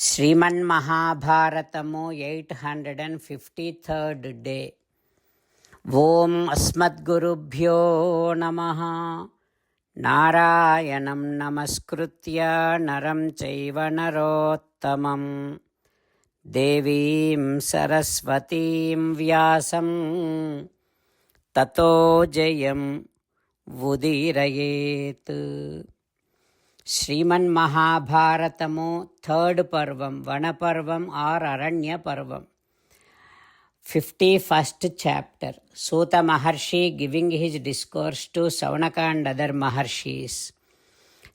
శ్రీమన్మహాభారతము 853rd day. ఓం అస్మద్గురుభ్యో నమః. నారాయణం నమస్కృత్య నరం చైవ నరోత్తమం దేవీం సరస్వతీం వ్యాసం తతో జయం ఉదీరయేత్. శ్రీమన్ మహాభారతము థర్డ్ పర్వం, వనపర్వం ఆర్ అరణ్య పర్వం, 51st chapter. Suta Maharshi giving his discourse to Saunaka and other Maharshis,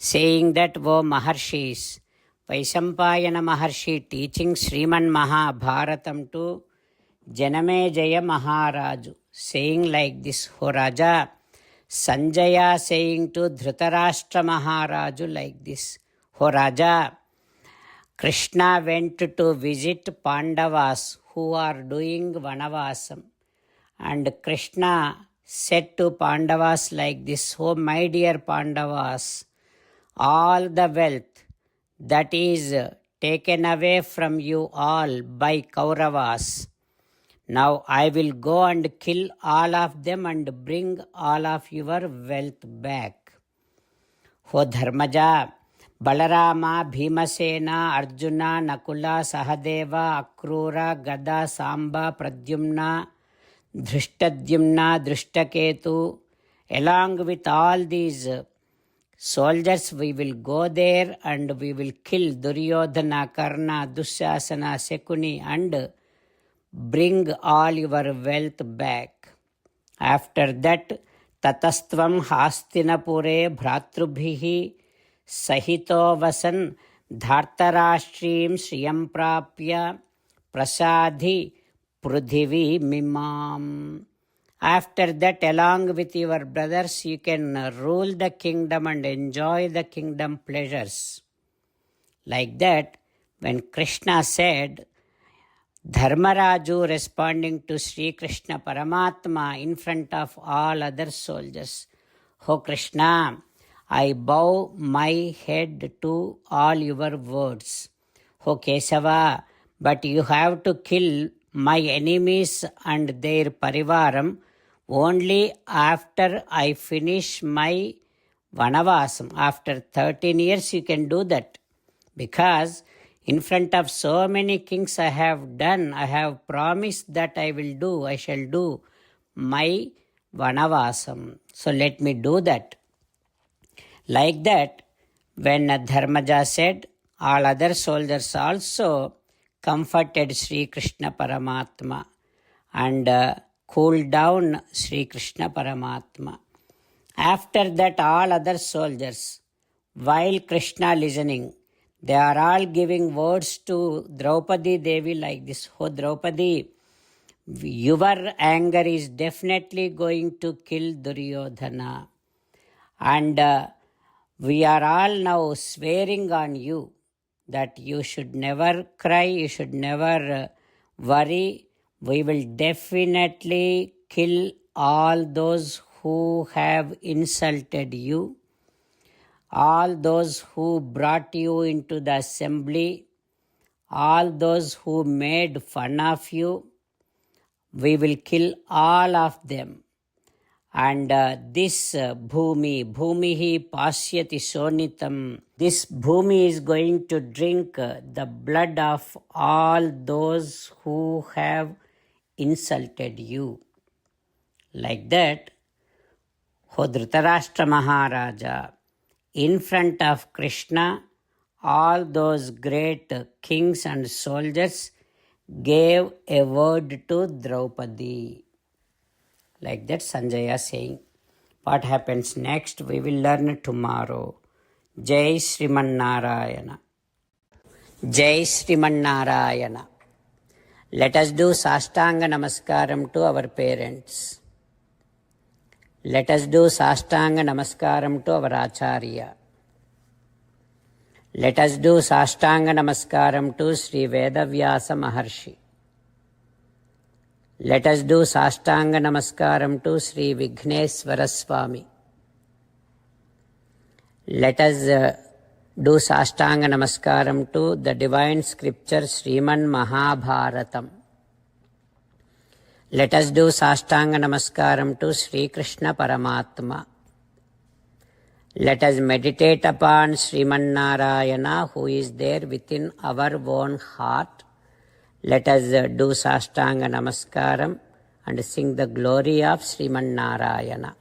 saying that, O Maharshis, Vaisampayana Maharshi teaching Sriman Mahabharatam to Janamejaya Maharaju, saying like this, O Raja. Sanjaya saying to Dhritarashtra Maharaju like this, O Raja, Krishna went to visit Pandavas who are doing Vanavasam, and Krishna said to Pandavas like this, O my dear Pandavas, all the wealth that is taken away from you all by Kauravas, now I will go and kill all of them and bring all of your wealth back. O Dharmaja, Balarama, Bhimasena, Arjuna, Nakula, Sahadeva, Akrura, Gada, Samba, Pradyumna, Dhrishtadyumna, Drishtaketu, along with all these soldiers we will go there and we will kill Duryodhana, Karna, Dushasana, Sekuni and bring all your wealth back. After that, tatastvam hastinapure bhratrubhihi sahito vasan dhartarashtriim shriyam prapya prasadhi prudhivi mimam. After that, along with your brothers, you can rule the kingdom and enjoy the kingdom pleasures. Like that, when Krishna said, Dharmaraju responding to Sri Krishna Paramatma in front of all other soldiers, O Krishna, I bow my head to all your words. O Kesava, but you have to kill my enemies and their parivaram only after I finish my Vanavasam. After 13 years you can do that, because in front of so many kings I have promised that I shall do my Vanavasam. So let me do that. Like that, when Dharmaja said, all other soldiers also comforted Sri Krishna Paramatma and cooled down Sri Krishna Paramatma. After that, all other soldiers, while Krishna listening, they are all giving words to Draupadi Devi like this, O Draupadi, your anger is definitely going to kill Duryodhana, and we are all now swearing on you that you should never cry, you should never worry. We will definitely kill all those who have insulted you, all those who brought you into the assembly, all those who made fun of you. We will kill all of them. And this bhumihi pasyati sonitam, this bhumi is going to drink the blood of all those who have insulted you. Like that, O Dhritarashtra Maharaja, in front of Krishna, all those great kings and soldiers gave a word to Draupadi. Like that, Sanjaya saying. What happens next, we will learn tomorrow. Jai Sriman Narayana. Jai Sriman Narayana. Let us do Sastanga Namaskaram to our parents. Let us do Sastanga Namaskaram to our Acharya. Let us do Sastanga Namaskaram to Sri Vedavyasa Maharshi. Let us do Sastanga Namaskaram to Sri Vighneshwara Swami. Let us Do Sastanga Namaskaram to the divine scripture Sriman Mahabharatam. Let us do Sastanga Namaskaram to Sri Krishna Paramatma. Let us meditate upon Sriman Narayana who is there within our own heart. Let us do Sastanga Namaskaram and sing the glory of Sriman Narayana.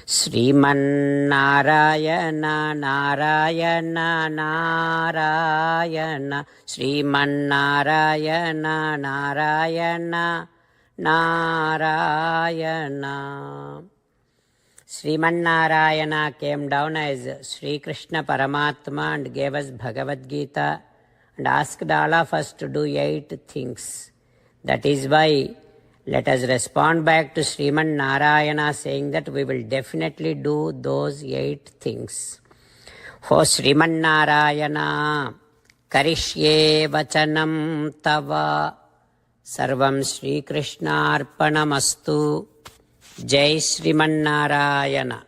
Sriman Narayana Narayana Narayana Sriman Narayana Narayana Narayana. Sriman Narayana came down as Sri Krishna Paramatma and gave us Bhagavad Gita and asked all of us to do 8 things. That is why let us respond back to Sriman Narayana saying that we will definitely do those 8 things. For Sriman Narayana, Karishye Vachanam Tava Sarvam Sri Krishna Arpanamastu. Jai Sriman Narayana.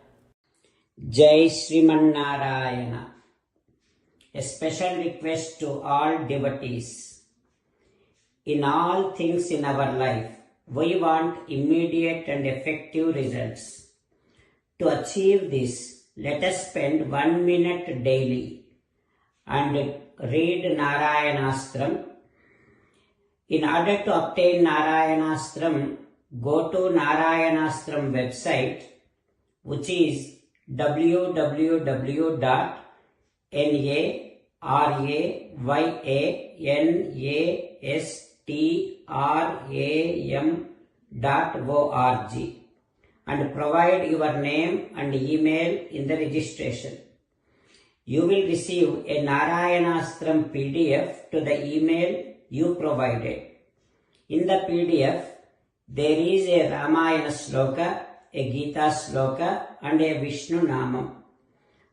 Jai Sriman Narayana. A special request to all devotees. In all things in our life, we want immediate and effective results. To achieve this, let us spend 1 minute daily and read Narayanastram. In order to obtain Narayanastram, go to Narayanastram website, which is www.narayanastram.org and provide your name and email in the registration. You will receive a Narayanastram PDF to the email you provided. In the PDF, there is a Ramayana Sloka, a Gita Sloka and a Vishnu Namam.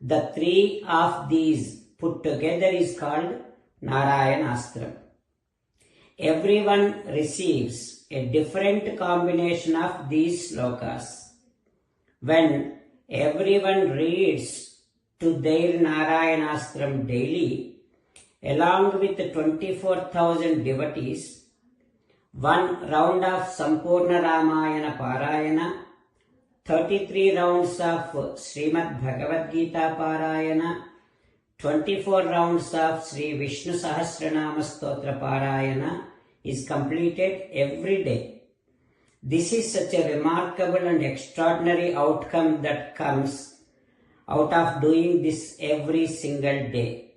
The 3 of these put together is called Narayanastram. Everyone receives a different combination of these slokas. When everyone reads to their Narayanastram daily, along with 24,000 devotees, 1 round of Sampurna Ramayana Parayana, 33 rounds of Srimad Bhagavad Gita Parayana, 24 rounds of Sri Vishnu Sahasranama Stotra Parayana is completed every day. This is such a remarkable and extraordinary outcome that comes out of doing this every single day.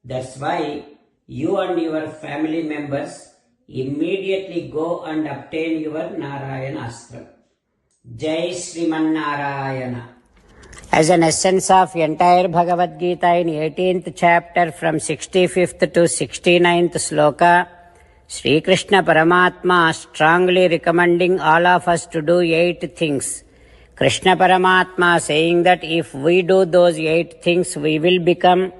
That's why you and your family members immediately go and obtain your Narayanastram. Jai Sriman Narayana. As an essence of entire Bhagavad Gita in 18th chapter from 65th to 69th sloka, Sri Krishna Paramatma strongly recommending all of us to do 8 things. Krishna Paramatma saying that if we do those 8 things, we will become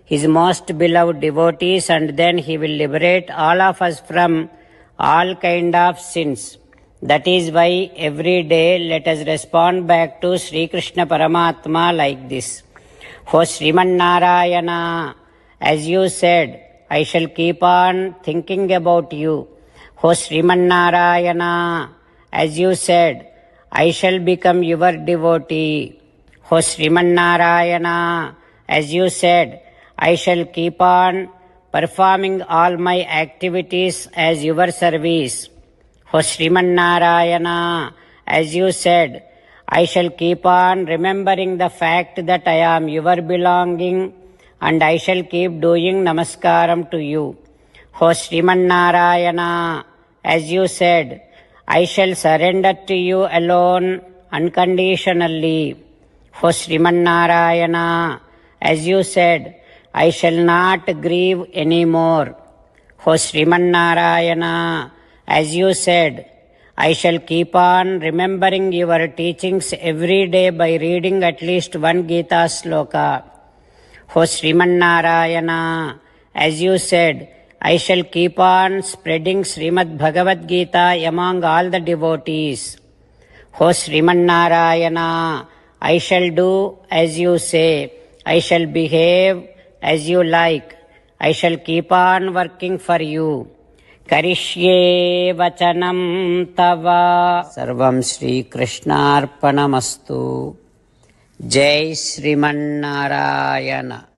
His most beloved devotees and then He will liberate all of us from all kind of sins. That is why every day let us respond back to Sri Krishna Paramatma like this. For Sriman Narayana, as you said, I shall keep on thinking about you. For Sriman Narayana, as you said, I shall become your devotee. For Sriman Narayana, as you said, I shall keep on performing all my activities as your service. For Sriman Narayana, as you said, I shall keep on remembering the fact that I am your belonging and I shall keep doing namaskaram to you. For Sriman Narayana, as you said, I shall surrender to you alone unconditionally. For Sriman Narayana, as you said, I shall not grieve anymore. For Sriman Narayana, as you said, I shall keep on remembering your teachings every day by reading at least 1 Gita sloka. For Sriman Narayana, as you said, I shall keep on spreading Srimad Bhagavad Gita among all the devotees. For Sriman Narayana, I shall do as you say. I shall behave as you like. I shall keep on working for you. Karishyē vachanam tava. Sarvam Shri Krishnarpanamastu. Jai Sriman Narayana.